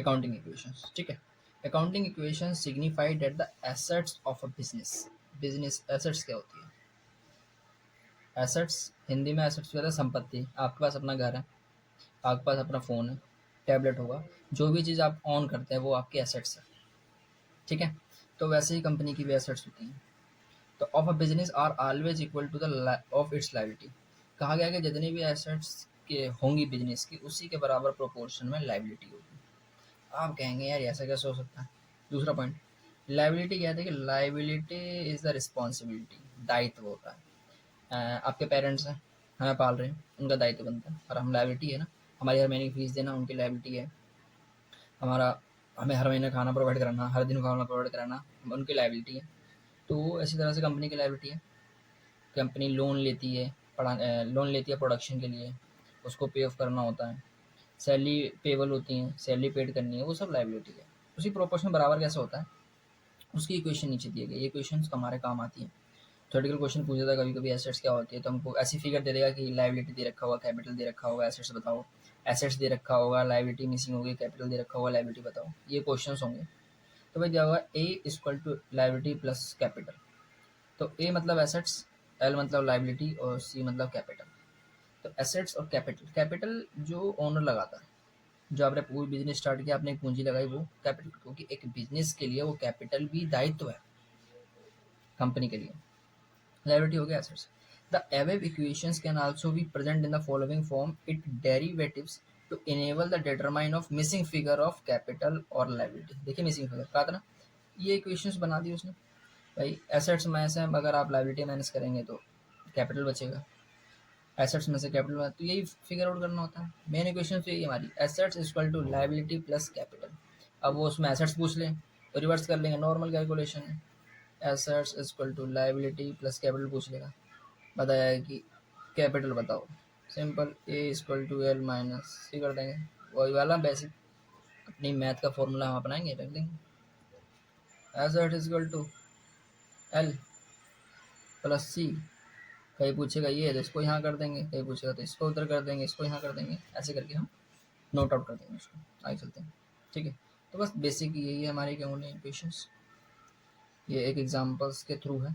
Accounting equations, ठीक है। Accounting equation signify that the assets of a business, business assets क्या होती है? एसेट्स हिंदी में एसेट्स क्या है? संपत्ति। आपके पास अपना घर है, आपके पास अपना फ़ोन है, टैबलेट होगा, जो भी चीज़ आप ऑन करते हैं वो आपकी एसेट्स है, ठीक है। तो वैसे ही कंपनी की भी एसेट्स होती हैं। तो of a business are always equal to the of its liability. कहा गया कि जितनी भी एसेट्स के होंगी बिजनेस की, उसी के बराबर प्रोपोर्शन में लाइबिलिटी होगी। आप कहेंगे यार ऐसा कैसे हो सकता है? दूसरा पॉइंट, लाइबिलिटी क्या है कि लाइबिलिटी इज द रिस्पॉन्सिबिलिटी, दायित्व होता है। आपके पेरेंट्स हैं, हमें पाल रहे हैं, उनका दायित्व बनता है, और हम लाइबिलिटी है ना, हमारी हर महीने की फीस देना उनकी लाइबिलिटी है। हमारा हमें हर महीने खाना प्रोवाइड कराना, हर दिन खाना प्रोवाइड कराना उनकी लाइबिलिटी है। तो इसी तरह से कंपनी की लाइबिलिटी है। कंपनी लोन लेती है, लोन लेती है प्रोडक्शन के लिए, उसको पे ऑफ करना होता है। सैलरी पेबल होती हैं, सैलरी पेड करनी है, वो सब लाइबिलिटी है। उसी प्रोपोर्शन बराबर कैसे होता है, उसकी इक्वेशन नीचे दी गई। ये इक्वेशंस हमारे काम आती है। थ्योरेटिकल क्वेश्चन पूछा था कभी कभी एसेट्स क्या होती है, तो हमको ऐसी फिगर दे देगा कि लाइबिलिटी दे रखा होगा, कैपिटल दे रखा होगा, एसेट्स बताओ। एसेट्स दे रखा होगा, लाइबिलिटी मिसिंग होगी, कैपिटल दे रखा होगा, लाइबिलिटी बताओ। ये क्वेश्चन होंगे। तो भाई दिया होगा A equal to liability plus capital. तो ए मतलब एसेट्स, एल मतलब लाइबिलिटी, और सी मतलब कैपिटल। तो एसेट्स और कैपिटल, कैपिटल जो ओनर लगाता है, जो आपने पूरी बिजनेस स्टार्ट किया, आपने एक पूंजी लगाई, वो कैपिटल, क्योंकि एक बिजनेस के लिए वो कैपिटल भी दायित्व है कंपनी के लिए। लायबिलिटी हो गया assets. The above equations can also be present in the following form, it derivatives to enable the determine of missing figure of capital or liability। देखिए मिसिंग फिगर कहा था ना, ये इक्वेशंस बना दी उसने। भाई एसेट्स में से अगर आप लायबिलिटी माइनस करेंगे तो कैपिटल बचेगा, एसेट्स में से कैपिटल, तो यही फिगर आउट करना होता है। मेन इक्वेशन तो यही हमारी, assets equal to liability plus capital. अब वो उसमें एसेट्स पूछ लें तो रिवर्स कर लेंगे, नॉर्मल कैलकुलेशन है। Assets equal to liability plus capital पूछ लेगा, बताया है कि कैपिटल बताओ, simple A equal to L minus C कर देंगे। वही वाला बेसिक अपनी मैथ का फॉर्मूला हम अपनाएंगे, रख देंगे asset equal to L plus C. कहीं पूछेगा ये तो इसको यहाँ कर देंगे, कहीं पूछेगा तो इसको उधर कर देंगे, इसको यहाँ कर देंगे, ऐसे करके हम नोट आउट कर देंगे उसको। आगे चलते हैं, ठीक है। तो बस बेसिक यही है हमारे अकाउंटिंग इक्वेशंस, ये एक एग्जांपल्स के थ्रू है।